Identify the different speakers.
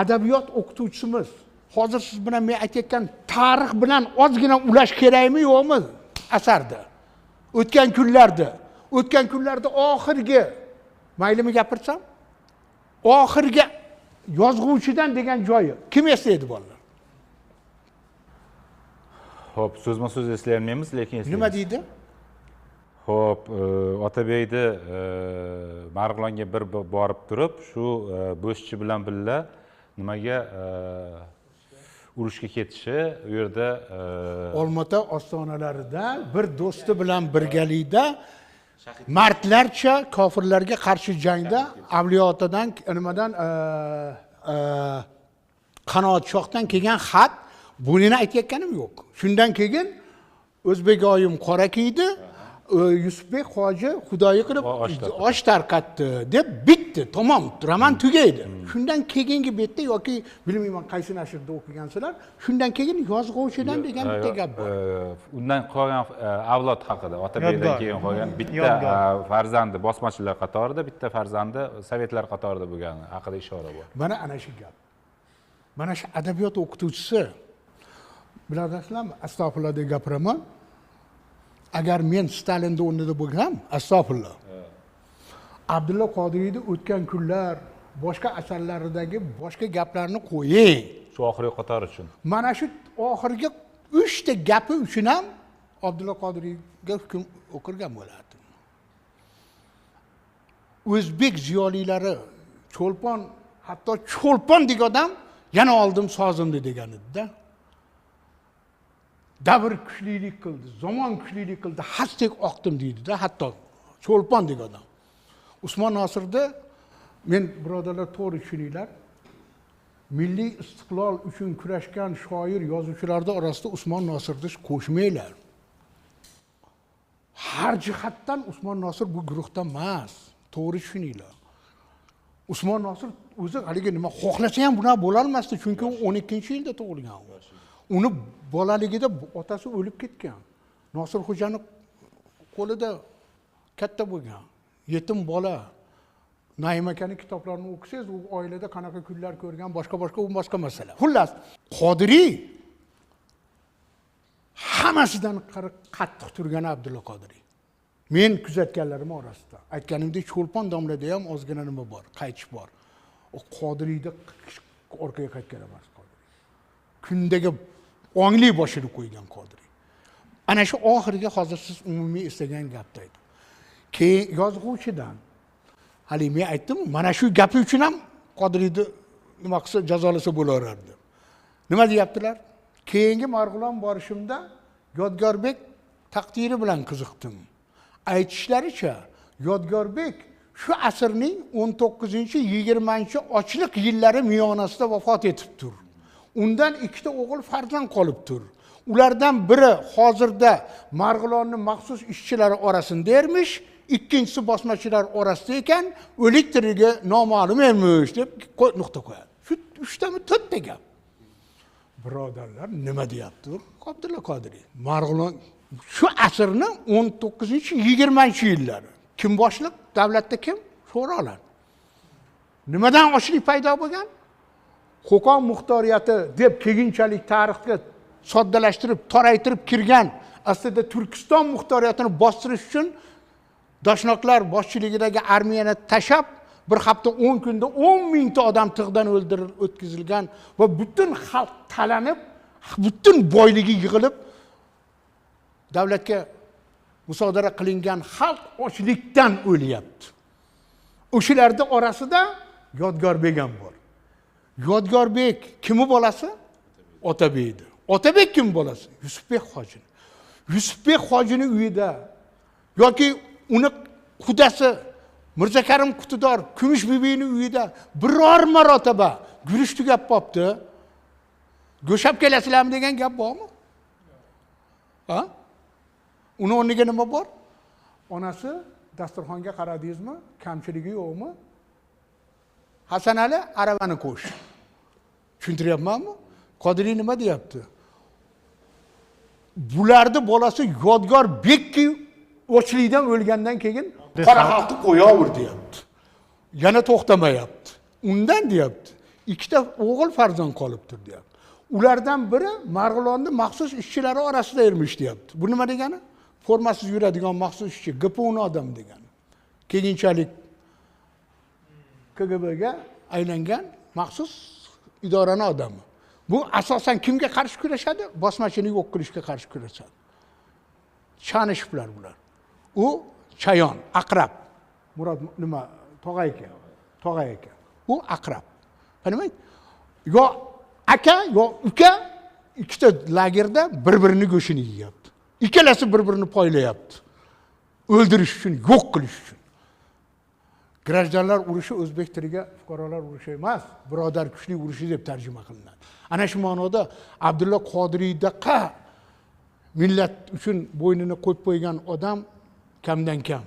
Speaker 1: adabiyot o'qituvchimiz hozir siz bilan men aytayotgan tarix bilan ozgina ulash kerakmi yo'qmi asarda? O'tgan kunlarda oxirgi maylimi gapirsam, oxirgi yozg'uvchidan degan joyi kim eslaydi bolalar?
Speaker 2: Xo'p, so'zma-so'z eslay olmaymiz, lekin eslaymiz.
Speaker 1: Nima deydi?
Speaker 2: Xo'p, Otabekni Marg'ilonga bir borib turib, shu bo'shchi bilan birga nimaga urushga ketishi, u yerda
Speaker 1: Olmaota ostonalarida bir do'sti bilan birgalikda martlarcha kofirlarga qarshi jangda Avliyotadan nimadan Qanoat shohdan kelgan xat, bunini aytayotganim yo'q. Shundan keyin O'zbegoyim qora kiydi, Yusufbek hoji xudoyi qilib osh tarqatdi deb bitdi. Tamom, roman tugaydi. Shundan keyingi betda yoki bilmayman qaysi nashrda o'qigansizlar, shundan keyin yozg'uvchidan degan bitta gap bor.
Speaker 2: Undan qolgan avlod haqida, Otabekdan keyin qolgan bitta farzandi bosmachilar qatorida, bitta farzandi sovetlar qatorida bo'lgani haqida ishora bor.
Speaker 1: Mana ana shu gap. Mana shu adabiyot o'qituvchisi bilasizlarmi, astag'firullah deb gapiraman. Agar men Stalinning o'rnida bo'lsam, astag'firullah. Abdulla Qodiriyning o'tgan kunlar, boshqa asarlaridagi boshqa gaplarni qo'ying.
Speaker 2: Shu oxirgi qator uchun.
Speaker 1: Mana shu oxirgi 3 ta gapi uchun ham Abdulla Qodiriyga hukm o'qirgan bo'lardi. O'zbek ziyolilari Cho'lpon, hatto Cho'lpon degan odam yana oldim sozimni degan edi-da. Davr kuchlilik qildi, zamon kuchlilik qildi, hasdek oqdim deydi-da, hatto Cho'lpon degan odam. Usmon Nosirni men birodarlar to'g'ri tushuninglar. Milliy istiqlol uchun kurashgan shoir, yozuvchilarning orasida Usmon Nosirni qo'shmanglar. Har jihatdan Usmon Nosir bu guruhdan emas. To'g'ri tushuninglar. Usmon Nosir o'zi haligi nima xohlasa ham buna bo'la olmasdi, chunki u 12-yilda tug'ilgan. Uni bolaligida otasi o'lib ketgan. Nosir xo'jani qo'lida katta bo'lgan. Yetim bola. Naim akaning kitoblarini o'qisangiz, u oilada qanaqa kunlar ko'rgan, boshqa u boshqa masala. Xullas, Qodiriy hammasidan qattiq turgan Abdulla Qodiriy. Men kuzatganlarim orasida. Aytganimdek, Cho'lpon domlada ham ozgina nima bor, qaytish bor. O Qodiriyda orqaga qaytgan emas Qodiriy. Kundagi ongli boshini qo'ygan Qodiriy. Ana shu oxirgi hozir siz umumiy istagan gapda edi. Keyin yozg'uvchidan hali men aytdim, mana shu gapi uchun ham Qodiriyni nima qilsa jazolasa bo'laverardi. Nima deyaptilar? Keyingi Marg'ilon borishimda Yodgorbek taqdiri bilan qiziqdim. Aytishlaricha, Yodgorbek shu asrning 19-20 ochliq yillari miyonasida vafot etibdir. Undan 2 ta o'g'il farzand qolibdir. Ulardan biri hozirda Marg'ilonning maxsus ishchilari orasida ermish, ikkinchisi bosmachilar orasida ekan, o'lik tiriga noma'lum emish deb nuqta qo'yadi. Shu 3 ta 4 ta gap. Birodarlar, nima deyapti Abdulla Qodiriy? Marg'ilon shu asrning 19-20 yillari. Kim boshliq? Davlatda kim? Sho'rolar. Nimadan ochlik paydo bo'lgan? Qo'qon muxtoriyati deb keyinchalik tarixga soddalashtirib, toraytirib kirgan, aslida Turkiston muxtoriyatini bostirish uchun Dashnoqlar boshchiligidagi armiyani tashab, bir hafta 10 kunda 10 mingta odam tig'dan o'tkazilgan va butun xalq talanib, butun boyligi yig'ilib davlatga musodara qilingan xalq ochlikdan o'lyapti. O'shalarning orasida Yodgorbek ham bor. Yodgorbek kimi bolasi? Otabekdi. Otabek kim bolasi? Yusufbek hoji. Yusufbek hojining uyida yoki uni qudasi Mirzakarim Qutidor Kumush bibining uyida biror marotaba guruch tugab qopti. Go'shab kelasizlarmi degan gap bormi? Ha? Uni o'rniga nima bor? Onasi dasturxonga qaradingizmi? Kamchiligi yo'qmi? Hasan Ali aravani qo'sh. Tushuntiryapmanmi? Qodiriy nima deyapti? Bularni bolasi Yodgorbekki ochlikdan o'lgandan keyin qora xalqni qo'yaver deyapti. Yana to'xtamayapti. Undan deyapti. ikkita o'g'il farzand qolibdir deyapti. Ulardan biri Marg'ilonda maxsus ishchilari orasida yurmish deyapti. Bu nima degani? Formasiz yuradigan maxsus ishchi, GPUni odam degani. Keyinchalik KGBga aylangan maxsus idorani odami. Bu asosan kimga qarshi kurashadi? Bosmachini yo'q qilishga qarshi kurashadi. Chanishiblar bular. U chayon, aqrab. Murod nima? Tog'ay ekan. U aqrab. Bilmaysiz? Yo aka, yo uka ikkita lagerda bir-birini go'shini yeyapti. Ikkalasi bir-birini poylayapti. O'ldirish uchun, yo'q qilish uchun. Grajdanlar urushi o'zbek tiliga fuqarolar urushi emas, birodar kuchli urushi deb tarjima qilinadi. Ana shu ma'noda Abdulla Qodiriydaqa millat uchun bo'ynini qo'yib qo'ygan odam kamdan kam.